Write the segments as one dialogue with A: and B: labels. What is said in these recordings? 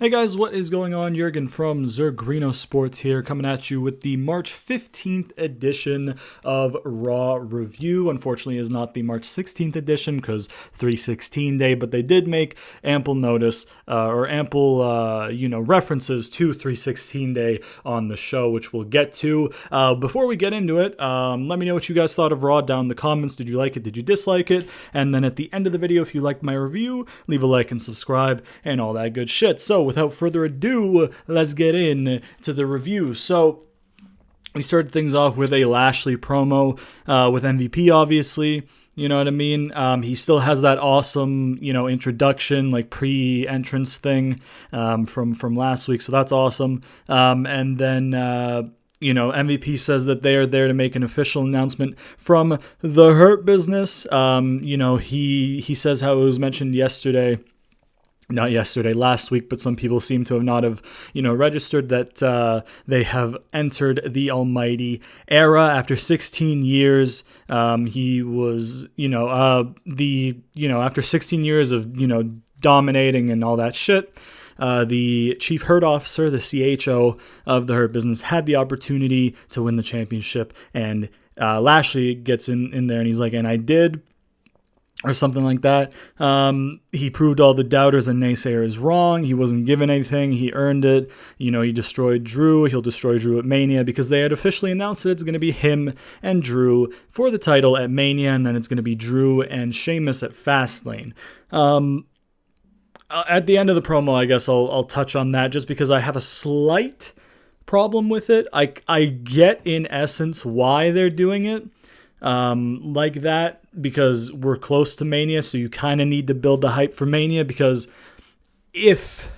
A: Hey guys, what is going on? Jurgen from ZurGrinoSports here, coming at you with the March 15th edition of Raw Review. Unfortunately, it is not the March 16th edition because 3/16 day, but they did make ample notice or ample references to 3/16 day on the show, which we'll get to. Before we get into it, let me know what you guys thought of Raw down in the comments. Did you like it? Did you dislike it? And then at the end of the video, if you liked my review, leave a like and subscribe and all that good shit. So without further ado, let's get in to the review. So we started things off with a Lashley promo with MVP, obviously. You know what I mean? He still has that awesome, introduction, like pre-entrance thing from last week. So that's awesome. And then MVP says that they are there to make an official announcement from the Hurt Business. He says how it was mentioned last week, but some people seem to have not have, registered that they have entered the almighty era after 16 years. He was, after 16 years of, dominating and all that shit. The Chief Hurt Officer, the CHO of the Hurt Business, had the opportunity to win the championship, and Lashley gets in there and he's like, and I did, or something like that. He proved all the doubters and naysayers wrong. He wasn't given anything. He earned it. He destroyed Drew. He'll destroy Drew at Mania because they had officially announced that it's going to be him and Drew for the title at Mania, and then it's going to be Drew and Sheamus at Fastlane. At the end of the promo, I guess I'll touch on that just because I have a slight problem with it. I get in essence why they're doing it like that, because we're close to Mania, so you kind of need to build the hype for Mania, because if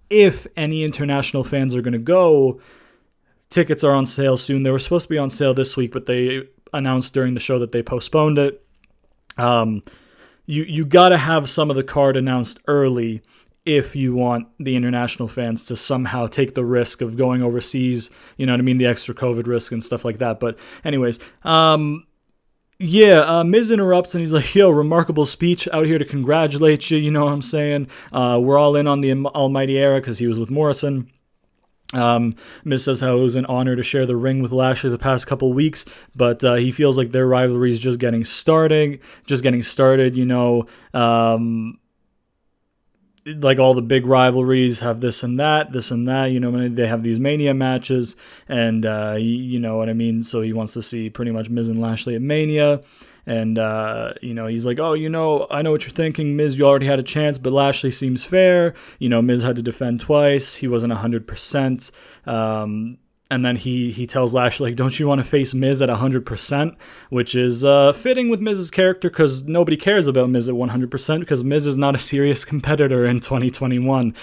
A: any international fans are going to go, tickets are on sale soon. They were supposed to be on sale this week, but they announced during the show that they postponed it. You got to have some of the card announced early if you want the international fans to somehow take the risk of going overseas, you know what I mean, the extra COVID risk and stuff like that. But anyways, Miz interrupts and he's like, yo, remarkable speech, out here to congratulate you, you know what I'm saying? We're all in on the almighty era, because he was with Morrison. Miz says how it was an honor to share the ring with Lashley the past couple weeks, but he feels like their rivalry is just getting started, like all the big rivalries have this and that, they have these Mania matches, and you know what I mean, so he wants to see pretty much Miz and Lashley at Mania, and he's like, oh, I know what you're thinking, Miz, you already had a chance, but Lashley seems fair, Miz had to defend twice, he wasn't 100%, and then he tells Lashley, like, don't you want to face Miz at 100%? Which is fitting with Miz's character, because nobody cares about Miz at 100%, because Miz is not a serious competitor in 2021.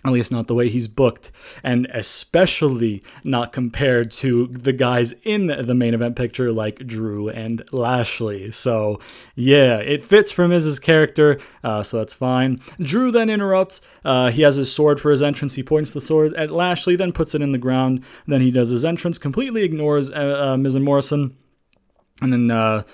A: At least not the way he's booked, and especially not compared to the guys in the main event picture like Drew and Lashley. So, yeah, it fits for Miz's character, so that's fine. Drew then interrupts. He has his sword for his entrance. He points the sword at Lashley, then puts it in the ground. Then he does his entrance, completely ignores Miz and Morrison. And then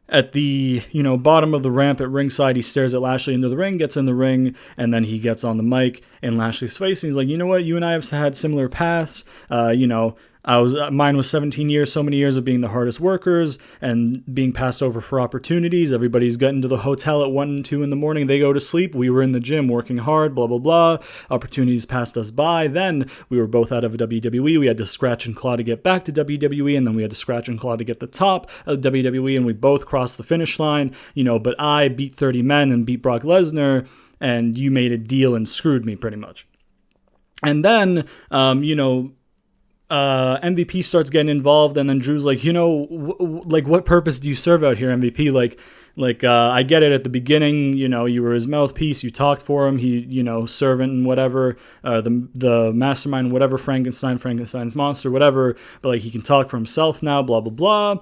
A: at the bottom of the ramp at ringside, he stares at Lashley into the ring, gets in the ring, and then he gets on the mic in Lashley's face, and he's like, you know what, you and I have had similar paths, mine was 17 years, so many years of being the hardest workers and being passed over for opportunities. Everybody's getting to the hotel at 1 and 2 in the morning. They go to sleep. We were in the gym working hard, blah, blah, blah. Opportunities passed us by. Then we were both out of WWE. We had to scratch and claw to get back to WWE, and then we had to scratch and claw to get the top of WWE, and we both crossed the finish line, but I beat 30 men and beat Brock Lesnar, and you made a deal and screwed me pretty much. And then, MVP starts getting involved, and then Drew's like, what purpose do you serve out here, MVP? I get it at the beginning, you were his mouthpiece, you talked for him, he, servant and whatever, the mastermind, whatever, Frankenstein's monster, whatever, but he can talk for himself now, blah, blah, blah.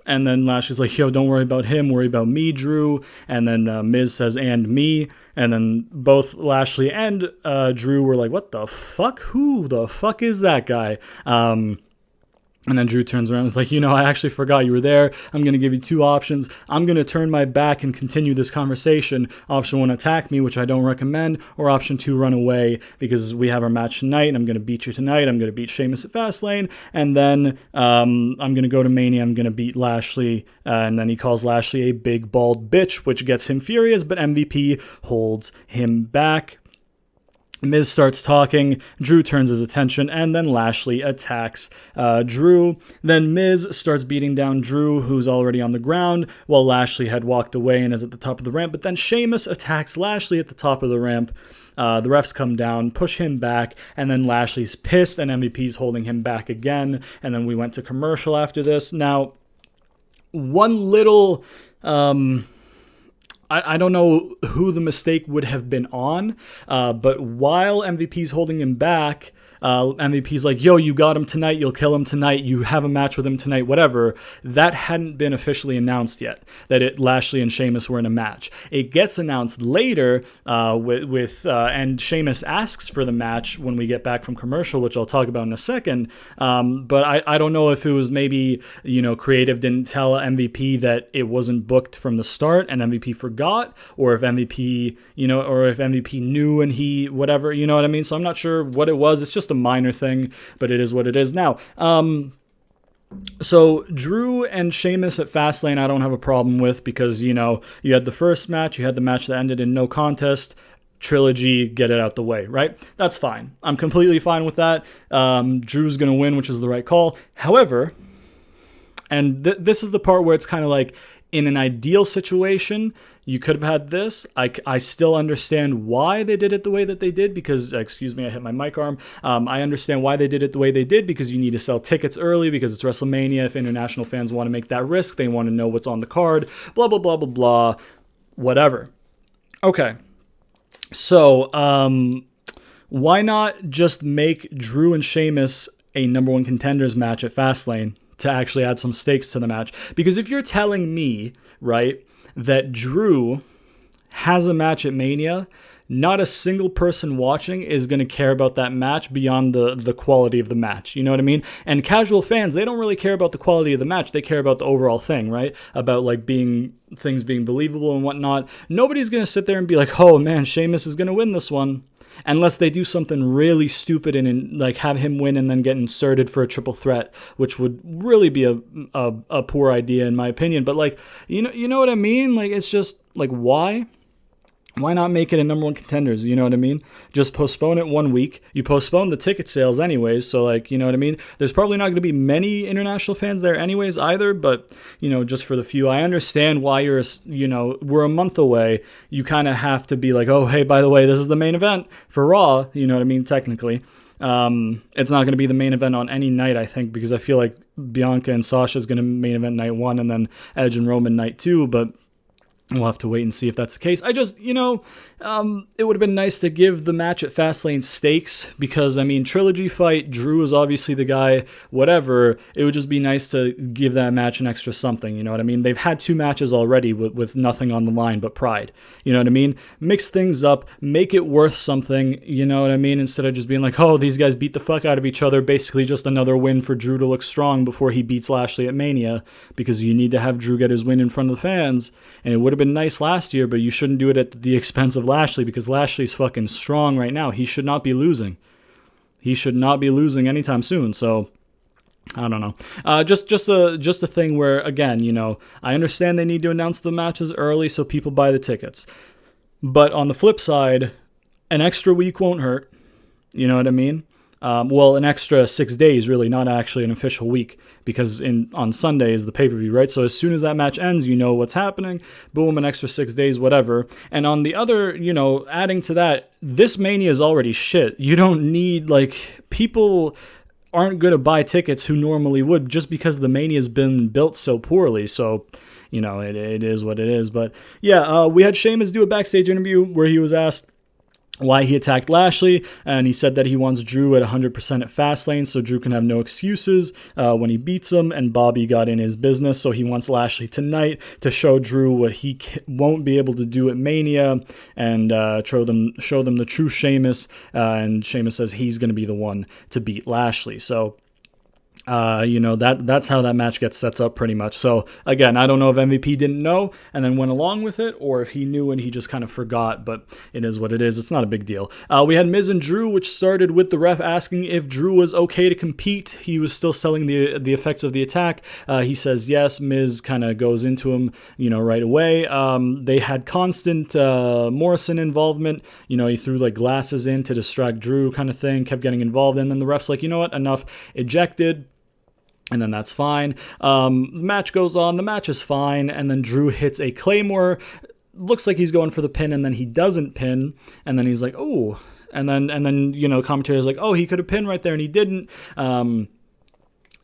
A: And then Lashley's like, yo, don't worry about him, worry about me, Drew. And then Miz says, and me. And then both Lashley and Drew were like, what the fuck? Who the fuck is that guy? And then Drew turns around and is like, I actually forgot you were there. I'm going to give you two options. I'm going to turn my back and continue this conversation. Option one, attack me, which I don't recommend. Or option two, run away because we have our match tonight and I'm going to beat you tonight. I'm going to beat Sheamus at Fastlane. And then I'm going to go to Mania. I'm going to beat Lashley. And then he calls Lashley a big bald bitch, which gets him furious. But MVP holds him back. Miz starts talking, Drew turns his attention, and then Lashley attacks Drew. Then Miz starts beating down Drew, who's already on the ground, while Lashley had walked away and is at the top of the ramp. But then Sheamus attacks Lashley at the top of the ramp. The refs come down, push him back, and then Lashley's pissed, and MVP's holding him back again. And then we went to commercial after this. Now, one little... I don't know who the mistake would have been on, but while MVP's holding him back, MVP's like, yo, you got him tonight, you'll kill him tonight, you have a match with him tonight, whatever. That hadn't been officially announced yet, that Lashley and Sheamus were in a match. It gets announced later, and Sheamus asks for the match when we get back from commercial, which I'll talk about in a second. But I don't know if it was maybe, creative didn't tell MVP that it wasn't booked from the start and MVP forgot, or if MVP, or if MVP knew and he, whatever, you know what I mean? So I'm not sure what it was. It's just a minor thing, but it is what it is. Now, so Drew and Sheamus at Fastlane, I don't have a problem with because, you had the first match, you had the match that ended in no contest, trilogy, get it out the way, right? That's fine. I'm completely fine with that. Drew's going to win, which is the right call. However, and this is the part where it's kind of like, in an ideal situation, you could have had this. I still understand why they did it the way that they did because, excuse me, I hit my mic arm. I understand why they did it the way they did because you need to sell tickets early because it's WrestleMania. If international fans want to make that risk, they want to know what's on the card, blah, blah, blah, blah, blah, whatever. Okay. So, why not just make Drew and Sheamus a number one contenders match at Fastlane to actually add some stakes to the match? Because if you're telling me, right, that Drew has a match at Mania, not a single person watching is going to care about that match beyond the quality of the match. You know what I mean? And casual fans, they don't really care about the quality of the match. They care about the overall thing, right? About like things being believable and whatnot. Nobody's going to sit there and be like, oh man, Sheamus is going to win this one. Unless they do something really stupid and like have him win and then get inserted for a triple threat, which would really be a poor idea in my opinion. But like, you know what I mean? Like, it's just like, why? Why not make it a number one contenders? You know what I mean? Just postpone it 1 week. You postpone the ticket sales anyways. So like, you know what I mean? There's probably not going to be many international fans there anyways either. But, just for the few, I understand why we're a month away. You kind of have to be like, oh, hey, by the way, this is the main event for Raw. You know what I mean? Technically. It's not going to be the main event on any night, I think, because I feel like Bianca and Sasha is going to main event night 1 and then Edge and Roman night 2. But we'll have to wait and see if that's the case. I just, it would have been nice to give the match at Fastlane stakes because, trilogy fight, Drew is obviously the guy, whatever. It would just be nice to give that match an extra something, you know what I mean? They've had 2 matches already with nothing on the line but pride, you know what I mean? Mix things up, make it worth something, you know what I mean? Instead of just being like, oh, these guys beat the fuck out of each other, basically just another win for Drew to look strong before he beats Lashley at Mania because you need to have Drew get his win in front of the fans, and it would have been nice last year, but you shouldn't do it at the expense of Lashley because Lashley's fucking strong right now. He should not be losing. He should not be losing anytime soon. So I don't know. Just a thing where, again, I understand they need to announce the matches early so people buy the tickets. But on the flip side, an extra week won't hurt. You know what I mean? An extra 6 days, really, not actually an official week, because on Sunday is the pay-per-view, right? So as soon as that match ends, you know what's happening. Boom, an extra 6 days, whatever. And on the other, adding to that, this Mania is already shit. You don't need, people aren't going to buy tickets who normally would just because the Mania has been built so poorly. So, it is what it is. But yeah, we had Sheamus do a backstage interview where he was asked why he attacked Lashley, and he said that he wants Drew at 100% at Fastlane so Drew can have no excuses when he beats him, and Bobby got in his business, so he wants Lashley tonight to show Drew what he won't be able to do at Mania and show them the true Sheamus, and Sheamus says he's going to be the one to beat Lashley. So That's how that match gets set up pretty much. So again, I don't know if MVP didn't know and then went along with it, or if he knew and he just kind of forgot, but it is what it is. It's not a big deal. We had Miz and Drew, which started with the ref asking if Drew was okay to compete. He was still selling the effects of the attack. He says yes. Miz kind of goes into him, right away. They had constant Morrison involvement. He threw like glasses in to distract Drew kind of thing, kept getting involved, and then the ref's like, you know what, enough, ejected. And then that's fine. The match goes on. The match is fine. And then Drew hits a Claymore. Looks like he's going for the pin, and then he doesn't pin. And then he's like, oh. And then commentator's like, oh, he could have pinned right there, and he didn't.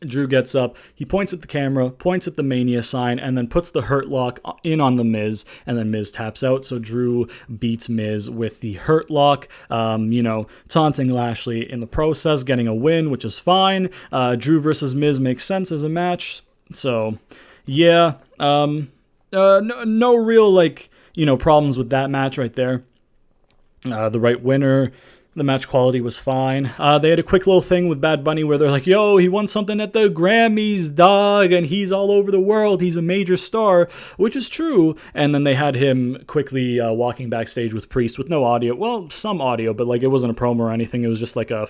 A: Drew gets up, he points at the camera, points at the Mania sign, and then puts the Hurt Lock in on the Miz, and then Miz taps out. So Drew beats Miz with the Hurt Lock, taunting Lashley in the process, getting a win, which is fine. Drew versus Miz makes sense as a match. So, yeah, no real, problems with that match right there. The right winner. The match quality was fine. They had a quick little thing with Bad Bunny where they're like, yo, he won something at the Grammys, dog, and he's all over the world. He's a major star, which is true. And then they had him quickly walking backstage with Priest with no audio. Well, some audio, but it wasn't a promo or anything. It was just like a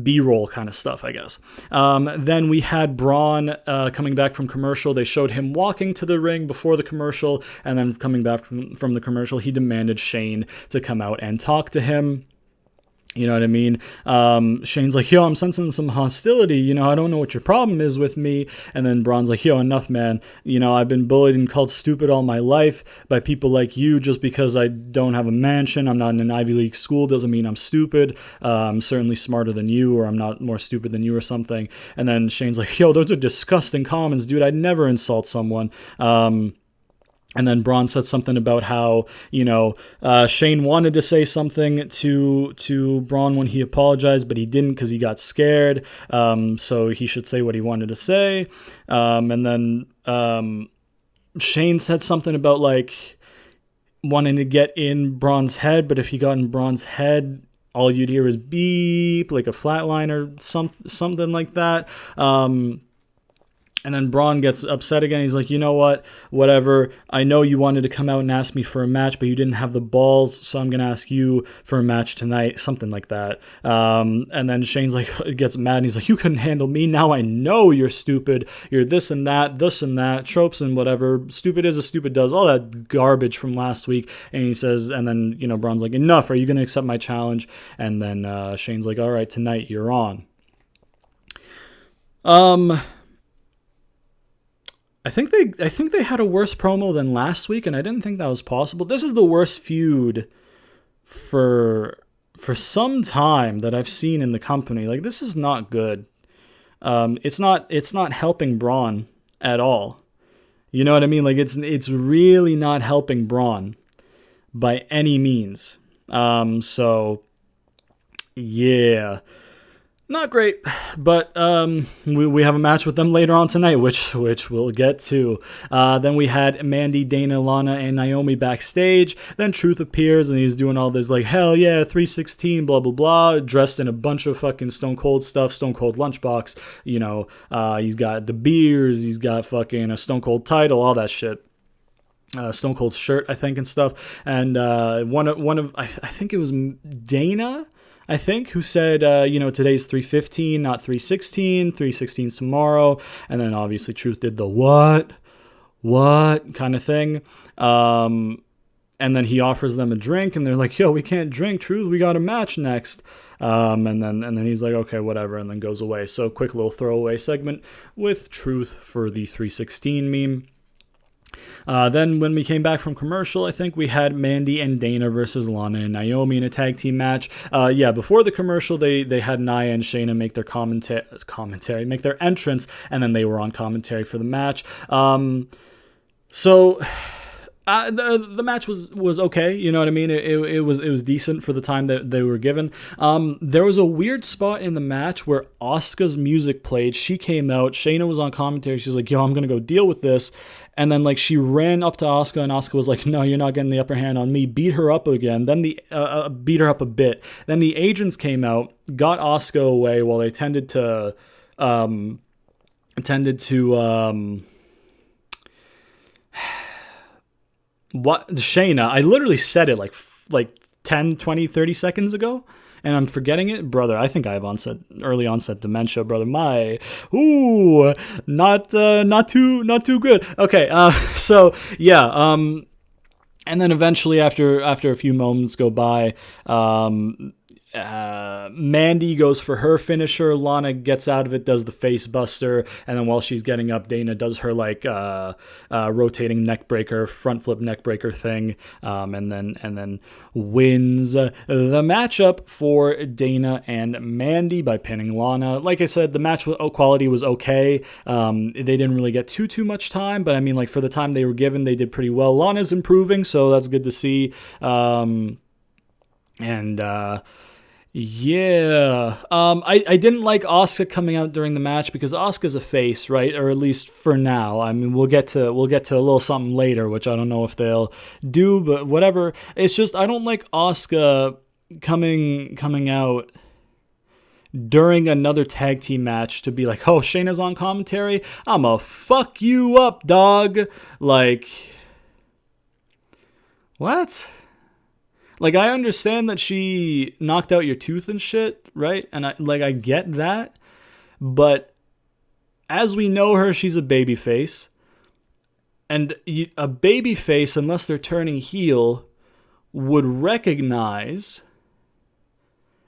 A: B-roll kind of stuff, I guess. Then we had Braun coming back from commercial. They showed him walking to the ring before the commercial, and then coming back from the commercial, he demanded Shane to come out and talk to him. You know what I mean? Shane's like, yo, I'm sensing some hostility. I don't know what your problem is with me. And then Braun's like, yo, enough, man. I've been bullied and called stupid all my life by people like you. Just because I don't have a mansion, I'm not in an Ivy League school, doesn't mean I'm stupid. I'm certainly smarter than you, or I'm not more stupid than you or something. And then Shane's like, yo, those are disgusting comments, dude. I'd never insult someone. And then Braun said something about how, Shane wanted to say something to Braun when he apologized, but he didn't because he got scared. So he should say what he wanted to say. And then Shane said something about wanting to get in Braun's head, but if he got in Braun's head, all you'd hear is beep, like a flatline or something like that. And then Braun gets upset again. He's like, you know what? Whatever. I know you wanted to come out and ask me for a match, but you didn't have the balls, so I'm going to ask you for a match tonight. Something like that. And then Shane's like, gets mad, and he's like, you couldn't handle me. Now I know you're stupid. You're this and that, tropes and whatever. Stupid is as stupid does. All that garbage from last week. And he says, and then, Braun's like, enough. Are you going to accept my challenge? And then Shane's like, all right, tonight you're on. I think they had a worse promo than last week, and I didn't think that was possible. This is the worst feud for some time that I've seen in the company. This is not good. It's not helping Braun at all. You know what I mean? It's really not helping Braun by any means. So yeah. Not great, but we have a match with them later on tonight, which we'll get to. Then we had Mandy, Dana, Lana, and Naomi backstage. Then Truth appears, and he's doing all this hell yeah, 316, blah, blah, blah, dressed in a bunch of fucking Stone Cold stuff, Stone Cold lunchbox. He's got the beers, he's got fucking a Stone Cold title, all that shit. Stone Cold's shirt, I think, and stuff. And one of I think it was Dana, who said, today's 315, not 316. 316's tomorrow. And then obviously Truth did the what kind of thing. And then he offers them a drink, and they're like, yo, we can't drink, Truth. We got a match next. And then he's like, okay, whatever, and then goes away. So quick little throwaway segment with Truth for the 316 meme. Then when we came back from commercial, I think we had Mandy and Dana versus Lana and Naomi in a tag team match. Before the commercial, they had Nia and Shayna make their make their entrance, and then they were on commentary for the match. So The match was okay, you know what I mean? It was decent for the time that they were given. There was a weird spot in the match where Asuka's music played. She came out. Shayna was on commentary. She's like, "Yo, I'm gonna go deal with this." And then like she ran up to Asuka, and Asuka was like, "No, you're not getting the upper hand on me." Beat her up again. Then beat her up a bit. Then the agents came out, got Asuka away while they tended to. What Shayna, I literally said it like 10, 20, 30 seconds ago, and I'm forgetting it, brother. I think I have early onset dementia, brother. Not too good. Okay, so yeah, and then eventually after a few moments go by, Mandy goes for her finisher. Lana gets out of it, does the face buster, and then while she's getting up, Dana does her like rotating neck breaker, front flip neck breaker thing, and then wins the matchup for Dana and Mandy by pinning Lana. Like I said, the match quality was okay. They didn't really get too much time, but I mean, like for the time they were given, they did pretty well. Lana's improving, so that's good to see. Yeah, I didn't like Asuka coming out during the match because Asuka's a face, right? Or at least for now. I mean, we'll get to a little something later, which I don't know if they'll do, but whatever. It's just I don't like Asuka coming out during another tag team match to be like, "Oh, Shayna's on commentary. I'ma fuck you up, dog." Like, what? Like, I understand that she knocked out your tooth and shit, right? And I get that. But as we know her, she's a babyface. And a babyface, unless they're turning heel, would recognize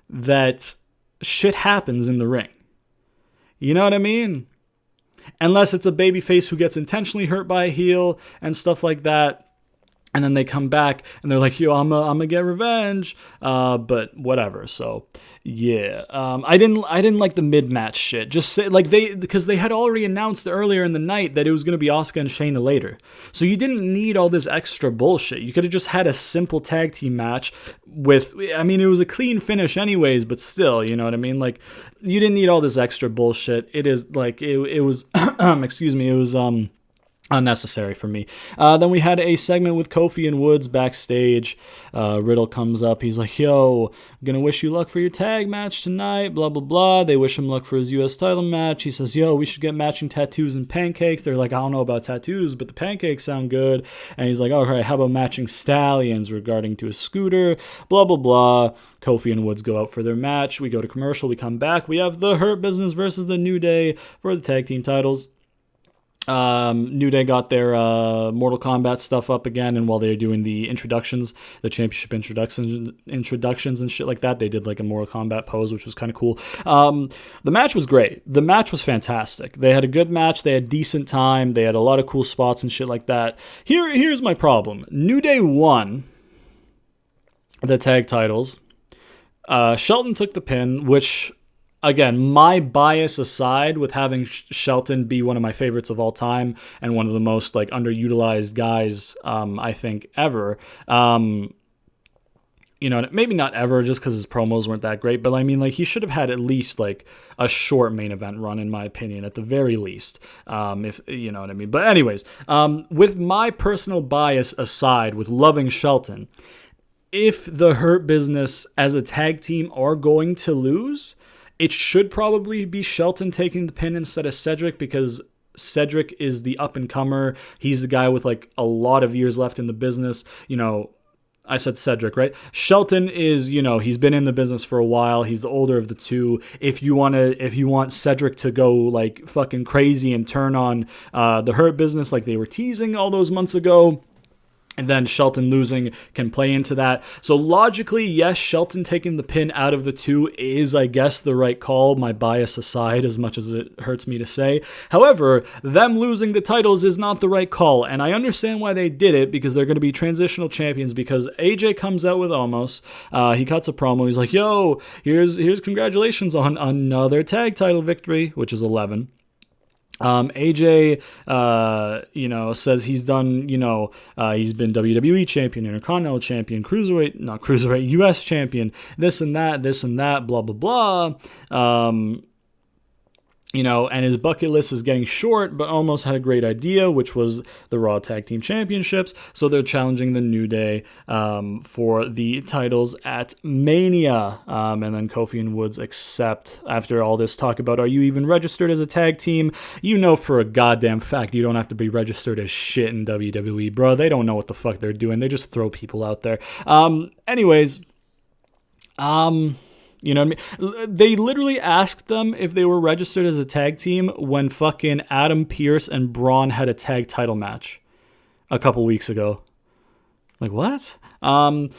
A: that shit happens in the ring. You know what I mean? Unless it's a babyface who gets intentionally hurt by a heel and stuff like that. And then they come back and they're like, "Yo, I'm gonna get revenge," but whatever. So yeah, I didn't like the mid-match shit. Just say like because they had already announced earlier in the night that it was gonna be Asuka and Shayna later. So you didn't need all this extra bullshit. You could have just had a simple tag team match with. I mean, it was a clean finish anyways, but still, you know what I mean? Like, you didn't need all this extra bullshit. It is like it was. Excuse me. It was unnecessary for me. Then we had a segment with Kofi and Woods backstage. Riddle comes up. He's like, "Yo, I'm going to wish you luck for your tag match tonight, blah, blah, blah." They wish him luck for his U.S. title match. He says, "Yo, we should get matching tattoos and pancakes." They're like, "I don't know about tattoos, but the pancakes sound good." And he's like, "All right, how about matching stallions regarding to a scooter, blah, blah, blah." Kofi and Woods go out for their match. We go to commercial. We come back. We have the Hurt Business versus the New Day for the tag team titles. New Day got their Mortal Kombat stuff up again, and while they were doing the introductions, the championship introductions and shit like that, they did like a Mortal Kombat pose, which was kind of cool. The match was great. The match was fantastic. They had a good match. They had decent time. They had a lot of cool spots and shit like that. Here's my problem. New Day won the tag titles. Shelton took the pin, which, again, my bias aside with having Shelton be one of my favorites of all time and one of the most like underutilized guys, I think ever. You know, maybe not ever just because his promos weren't that great, but I mean, like, he should have had at least like a short main event run, in my opinion, at the very least. If you know what I mean. But anyways, with my personal bias aside, with loving Shelton, if the Hurt Business as a tag team are going to lose, it should probably be Shelton taking the pin instead of Cedric, because Cedric is the up-and-comer. He's the guy with like a lot of years left in the business. You know, I said Cedric, right? Shelton is, you know, he's been in the business for a while. He's the older of the two. If you want Cedric to go like fucking crazy and turn on the Hurt Business like they were teasing all those months ago, and then Shelton losing can play into that. So logically, yes, Shelton taking the pin out of the two is, I guess, the right call, my bias aside, as much as it hurts me to say. However, them losing the titles is not the right call, and I understand why they did it, because they're going to be transitional champions, because AJ comes out with Omos. He cuts a promo. He's like, "Yo, here's congratulations on another tag title victory," which is 11. AJ, says he's done, he's been WWE champion, Intercontinental champion, cruiserweight, US champion, this and that, blah, blah, blah. And his bucket list is getting short, but almost had a great idea, which was the Raw Tag Team Championships. So they're challenging the New Day for the titles at Mania. And then Kofi and Woods accept after all this talk about, are you even registered as a tag team? You know for a goddamn fact you don't have to be registered as shit in WWE, bro. They don't know what the fuck they're doing. They just throw people out there. You know what I mean? They literally asked them if they were registered as a tag team when fucking Adam Pearce and Braun had a tag title match a couple weeks ago. Like, what? Okay,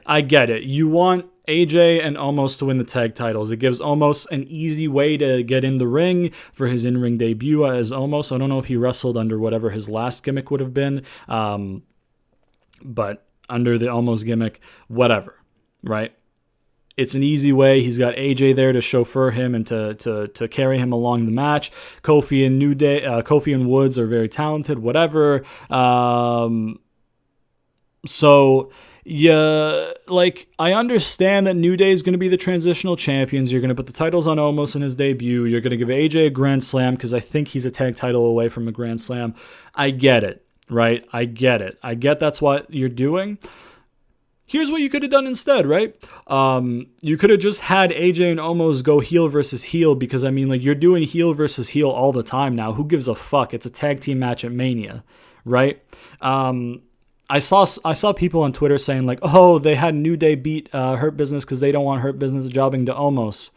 A: I get it. You want AJ and Omos to win the tag titles. It gives Omos an easy way to get in the ring for his in-ring debut as Omos. I don't know if he wrestled under whatever his last gimmick would have been, but under the Omos gimmick, whatever, right? It's an easy way. He's got AJ there to chauffeur him and to carry him along the match. Kofi and Woods are very talented, whatever. So yeah, I understand that New Day is going to be the transitional champions. You're going to put the titles on Omos in his debut. You're going to give AJ a Grand Slam because I think he's a tag title away from a Grand Slam. I get it. Right? I get it. I get that's what you're doing. Here's what you could have done instead, right? You could have just had AJ and Omos go heel versus heel because, you're doing heel versus heel all the time now. Who gives a fuck? It's a tag team match at Mania, right? I saw people on Twitter saying they had New Day beat Hurt Business because they don't want Hurt Business jobbing to Omos.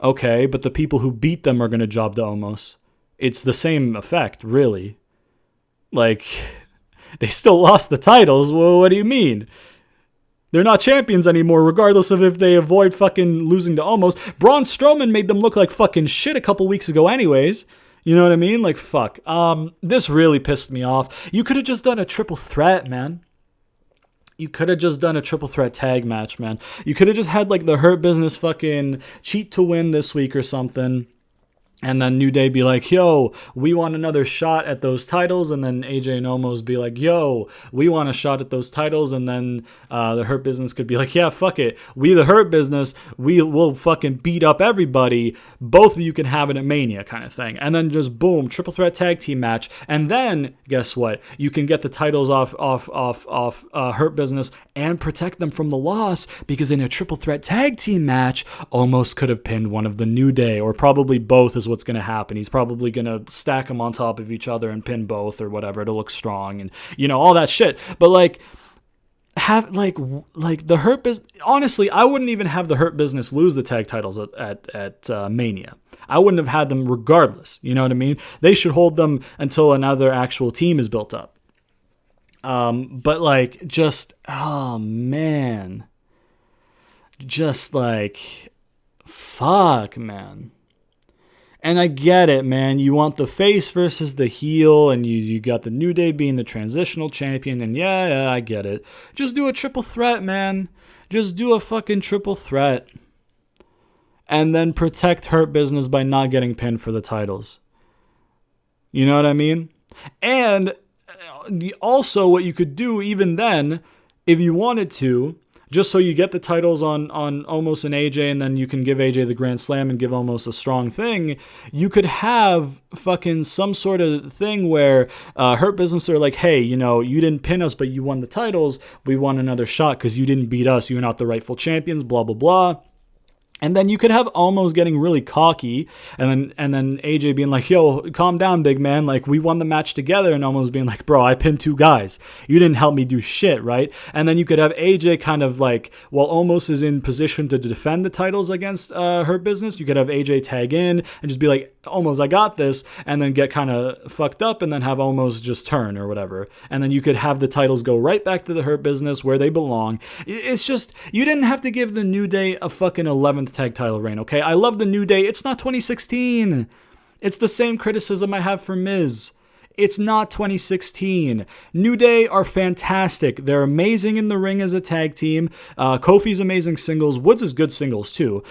A: Okay, but the people who beat them are going to job to Omos. It's the same effect, really. They still lost the titles. Well, what do you mean? They're not champions anymore, regardless of if they avoid fucking losing to Omos. Braun Strowman made them look like fucking shit a couple weeks ago anyways. You know what I mean? Fuck. This really pissed me off. You could have just done a triple threat, man. You could have just done a triple threat tag match, man. You could have just had, the Hurt Business fucking cheat to win this week or something. And then New Day be like, yo, we want another shot at those titles. And then AJ and Omos be like, yo, we want a shot at those titles. And then the Hurt Business could be like, yeah, fuck it. We, the Hurt Business, we will fucking beat up everybody. Both of you can have it at Mania kind of thing. And then just boom, triple threat tag team match. And then guess what? You can get the titles off Hurt Business and protect them from the loss, because in a triple threat tag team match, Omos could have pinned one of the New Day, or probably both is what's going to happen. He's probably going to stack them on top of each other and pin both or whatever to look strong and, all that shit. But have the Hurt Business, honestly, I wouldn't even have the Hurt Business lose the tag titles at Mania. I wouldn't have had them regardless. You know what I mean? They should hold them until another actual team is built up. But just, oh man, just fuck, man. And I get it, man. You want the face versus the heel, and you got the New Day being the transitional champion, and yeah, I get it. Just do a triple threat, man. Just do a fucking triple threat. And then protect Hurt Business by not getting pinned for the titles. You know what I mean? And also what you could do even then, if you wanted to, just so you get the titles on Omos and AJ, and then you can give AJ the Grand Slam and give Omos a strong thing, you could have fucking some sort of thing where Hurt Business are like, hey, you didn't pin us, but you won the titles. We want another shot because you didn't beat us. You're not the rightful champions, blah, blah, blah. And then you could have Omos getting really cocky, and then AJ being like, yo, calm down, big man. We won the match together. And Omos being like, bro, I pinned 2 guys. You didn't help me do shit, right? And then you could have AJ kind of while Omos is in position to defend the titles against Hurt Business, you could have AJ tag in and just be like, Omos, I got this. And then get kind of fucked up and then have Omos just turn or whatever. And then you could have the titles go right back to the Hurt Business where they belong. It's just, you didn't have to give the New Day a fucking 11th tag title reign, okay? I love the New Day. It's not 2016. It's the same criticism I have for Miz. It's not 2016. New Day are fantastic. They're amazing in the ring as a tag team. Kofi's amazing singles. Woods is good singles too.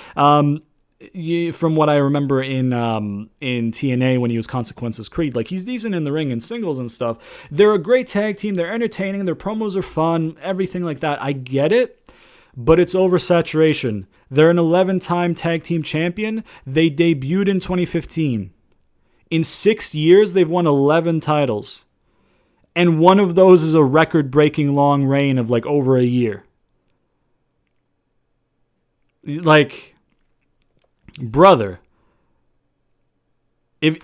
A: from what I remember in TNA when he was Consequences Creed, like he's decent in the ring and singles and stuff. They're a great tag team. They're entertaining. Their promos are fun. Everything like that. I get it, but it's oversaturation. They're an 11-time tag team champion. They debuted in 2015. In 6 years, they've won 11 titles. And one of those is a record-breaking long reign of like over a year. Like, brother.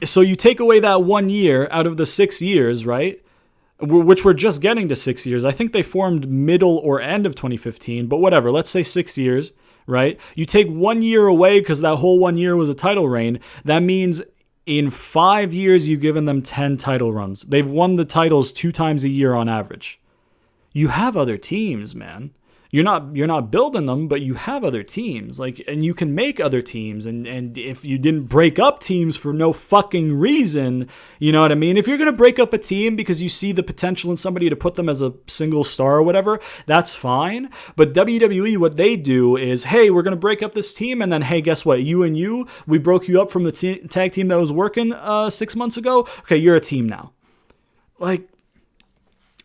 A: So you take away that 1 year out of the 6 years, right? Which we're just getting to 6 years. I think they formed middle or end of 2015, but whatever. Let's say 6 years, right? You take 1 year away because that whole 1 year was a title reign. That means in 5 years, you've given them 10 title runs. They've won the titles 2 times a year on average. You have other teams, man. You're not building them, but you have other teams. Like, and you can make other teams. And if you didn't break up teams for no fucking reason, you know what I mean? If you're going to break up a team because you see the potential in somebody to put them as a single star or whatever, that's fine. But WWE, what they do is, hey, we're going to break up this team. And then, hey, guess what? We broke you up from the tag team that was working 6 months ago. Okay, you're a team now. Like,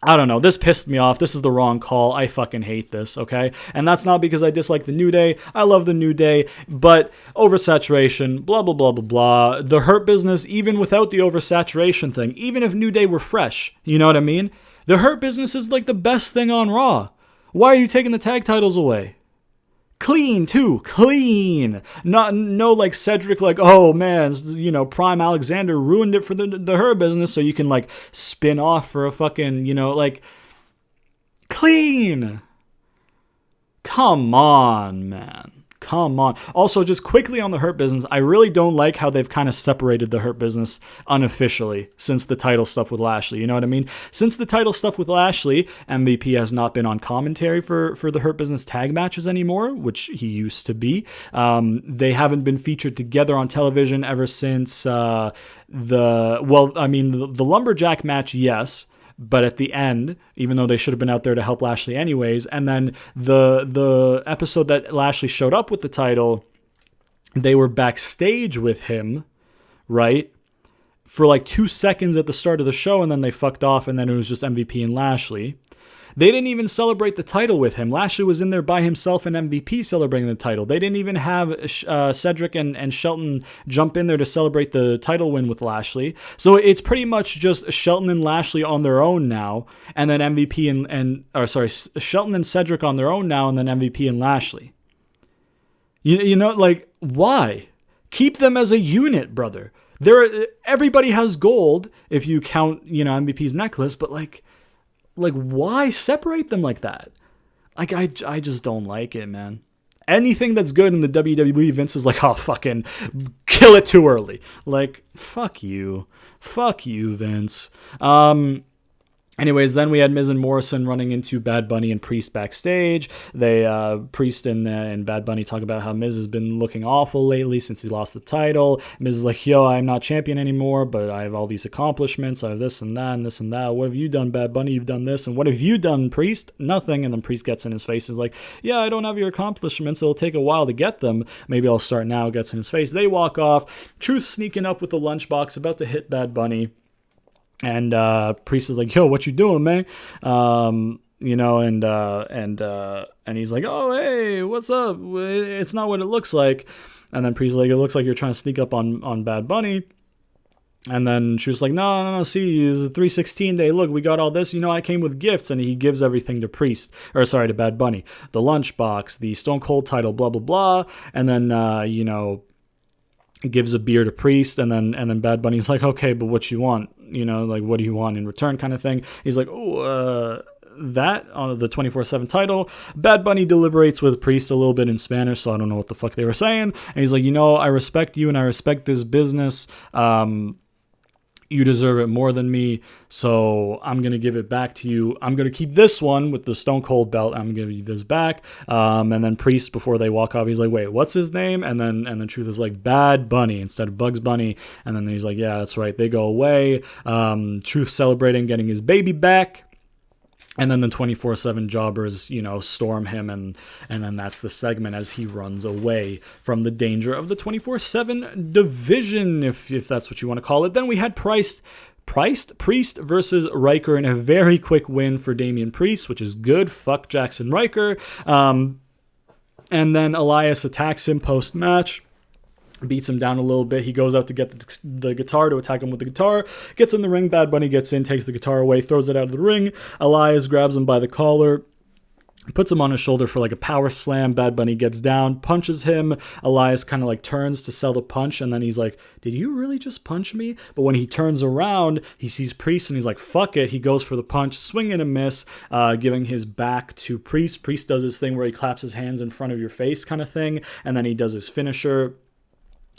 A: I don't know. This pissed me off. This is the wrong call. I fucking hate this, okay? And that's not because I dislike the New Day. I love the New Day, but oversaturation, blah, blah, blah, blah, blah. The Hurt Business, even without the oversaturation thing, even if New Day were fresh, you know what I mean? The Hurt Business is like the best thing on Raw. Why are you taking the tag titles away? Clean, too. Clean. No, like, Cedric, like, oh, man, you know, Prime Alexander ruined it for the Her Business, so you can, like, spin off for a fucking, you know, like, clean. Come on, man. Come on. Also, just quickly on the Hurt Business, I really don't like how they've kind of separated the Hurt Business unofficially since the title stuff with Lashley. You know what I mean? Since the title stuff with Lashley, MVP has not been on commentary for the Hurt Business tag matches anymore, which he used to be. They haven't been featured together on television ever since the Lumberjack match, yes. But at the end, even though they should have been out there to help Lashley anyways, and then the episode that Lashley showed up with the title, they were backstage with him, right? For like 2 seconds at the start of the show, and then they fucked off, and then it was just MVP and Lashley. They didn't even celebrate the title with him. Lashley was in there by himself and MVP celebrating the title. They didn't even have Cedric and Shelton jump in there to celebrate the title win with Lashley. So it's pretty much just Shelton and Lashley on their own now, and then Shelton and Cedric on their own now, and then MVP and Lashley. You know, like, why? Keep them as a unit, brother. Everybody has gold if you count, you know, MVP's necklace, but like, why separate them like that? Like, I just don't like it, man. Anything that's good in the WWE, Vince is like, oh, fucking kill it too early. Like, fuck you. Fuck you, Vince. Anyways, then we had Miz and Morrison running into Bad Bunny and Priest backstage. Priest and Bad Bunny talk about how Miz has been looking awful lately since he lost the title. Miz is like, yo, I'm not champion anymore, but I have all these accomplishments. I have this and that and this and that. What have you done, Bad Bunny? You've done this. And what have you done, Priest? Nothing. And then Priest gets in his face and is like, yeah, I don't have your accomplishments. It'll take a while to get them. Maybe I'll start now. Gets in his face. They walk off. Truth sneaking up with the lunchbox, about to hit Bad Bunny. And Priest is like, yo, what you doing, man? You know, and he's like, oh, hey, what's up? It's not what it looks like. And then Priest is like, it looks like you're trying to sneak up on Bad Bunny. And then she was like, no, see, it's a 316 day. Look, we got all this. You know, I came with gifts. And he gives everything to to Bad Bunny. The lunchbox, the Stone Cold title, blah, blah, blah. And then, you know, gives a beer to Priest, and then Bad Bunny's like, okay, but what you want? You know, like, what do you want in return, kind of thing. He's like, that on the 24/7 title. Bad Bunny deliberates with Priest a little bit in Spanish, so I don't know what the fuck they were saying. And he's like, you know, I respect you and I respect this business. You deserve it more than me, so I'm going to give it back to you. I'm going to keep this one with the Stone Cold belt. I'm going to give you this back. And then Priest, before they walk off, he's like, wait, what's his name? And then Truth is like, Bad Bunny instead of Bugs Bunny. And then he's like, yeah, that's right. They go away. Truth celebrating getting his baby back. And then the 24/7 jobbers, storm him, and then that's the segment as he runs away from the danger of the 24/7 division, if that's what you want to call it. Then we had Priest versus Riker in a very quick win for Damian Priest, which is good. Fuck Jackson Riker. And then Elias attacks him post-match. Beats him down a little bit. He goes out to get the guitar to attack him with the guitar. Gets in the ring. Bad Bunny gets in, takes the guitar away, throws it out of the ring. Elias grabs him by the collar, puts him on his shoulder for like a power slam. Bad Bunny gets down, punches him. Elias kind of like turns to sell the punch, and then he's like, did you really just punch me? But when he turns around, he sees Priest, and he's like, fuck it. He goes for the punch, swing and a miss, giving his back to Priest. Priest does his thing where he claps his hands in front of your face kind of thing, and then he does his finisher.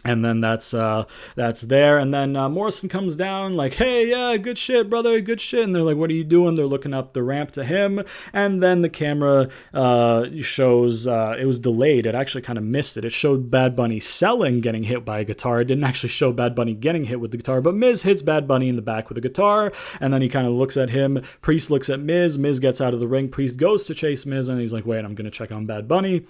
A: And then that's there. And then Morrison comes down like, hey, yeah, good shit, brother, good shit. And they're like, what are you doing? They're looking up the ramp to him. And then the camera shows, it was delayed. It actually kind of missed it. It showed Bad Bunny selling getting hit by a guitar. It didn't actually show Bad Bunny getting hit with the guitar. But Miz hits Bad Bunny in the back with a guitar. And then he kind of looks at him. Priest looks at Miz. Miz gets out of the ring. Priest goes to chase Miz. And he's like, wait, I'm going to check on Bad Bunny.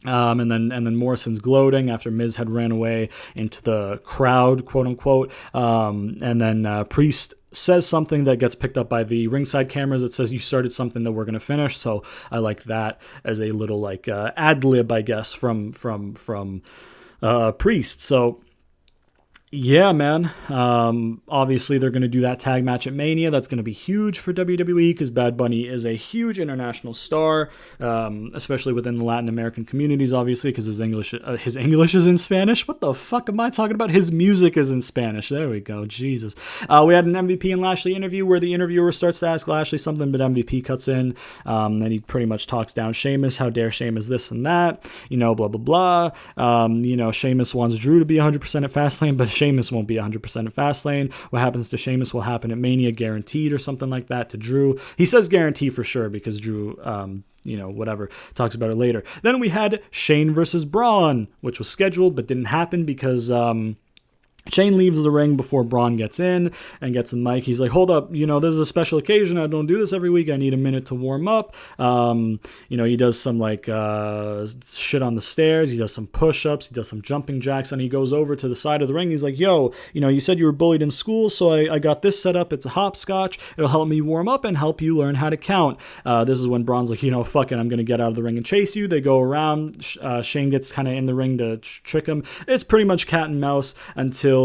A: And then Morrison's gloating after Miz had ran away into the crowd, quote unquote. And then Priest says something that gets picked up by the ringside cameras. It says, you started something that we're going to finish. So I like that as a little like ad lib, I guess, from Priest. So yeah, man. Obviously, they're going to do that tag match at Mania. That's going to be huge for WWE because Bad Bunny is a huge international star, especially within the Latin American communities, obviously, because his English is in Spanish. What the fuck am I talking about? His music is in Spanish. There we go. Jesus. We had an MVP and Lashley interview where the interviewer starts to ask Lashley something, but MVP cuts in. Then he pretty much talks down Sheamus. How dare Sheamus this and that? Blah, blah, blah. Sheamus wants Drew to be 100% at Fastlane, but Sheamus won't be 100% at Fastlane. What happens to Sheamus will happen at Mania, guaranteed, or something like that to Drew. He says guarantee for sure because Drew, whatever, talks about it later. Then we had Shane versus Braun, which was scheduled but didn't happen because Shane leaves the ring before Braun gets in and gets the mic. He's like, hold up, this is a special occasion. I don't do this every week. I need a minute to warm up. He does some like shit on the stairs. He does some push-ups. He does some jumping jacks. And he goes over to the side of the ring. He's like, yo, you said you were bullied in school, so I got this set up. It's a hopscotch. It'll help me warm up and help you learn how to count. This is when Braun's like, fuck it, I'm going to get out of the ring and chase you. They go around. Shane gets kind of in the ring to trick him. It's pretty much cat and mouse until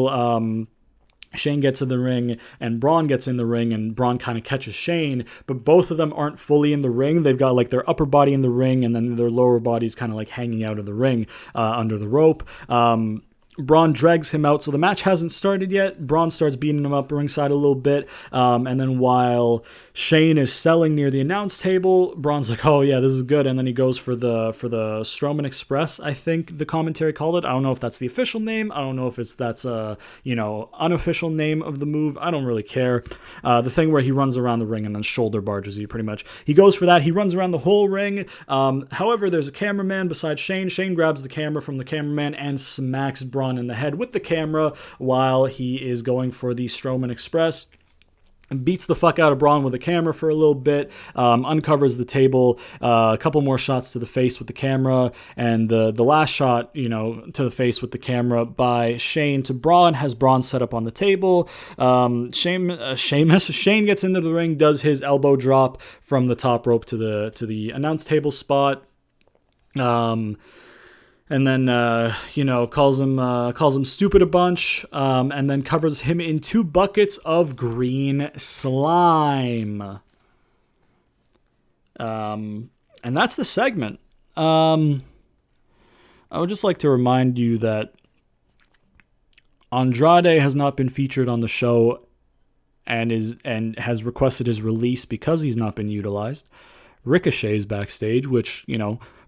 A: Shane gets in the ring and Braun gets in the ring and Braun kind of catches Shane, but both of them aren't fully in the ring. They've got like their upper body in the ring and then their lower body's kind of like hanging out of the ring under the rope. Braun drags him out, so the match hasn't started yet. Braun starts beating him up ringside a little bit, and then while Shane is selling near the announce table, Braun's like, oh yeah, this is good, and then he goes for the Strowman Express, I think the commentary called it. I don't know if that's the official name. I don't know if that's a unofficial name of the move. I don't really care. The thing where he runs around the ring and then shoulder barges you, pretty much. He goes for that. He runs around the whole ring. However, there's a cameraman beside Shane. Shane grabs the camera from the cameraman and smacks Braun in the head with the camera while he is going for the Strowman Express. Beats the fuck out of Braun with the camera for a little bit, uncovers the table, a couple more shots to the face with the camera, and the last shot, to the face with the camera by Shane to Braun has Braun set up on the table. Shane gets into the ring, does his elbow drop from the top rope to the announce table spot. And then, calls him stupid a bunch, and then covers him in 2 buckets of green slime. And that's the segment. I would just like to remind you that Andrade has not been featured on the show and has requested his release because he's not been utilized. Ricochet's backstage, which,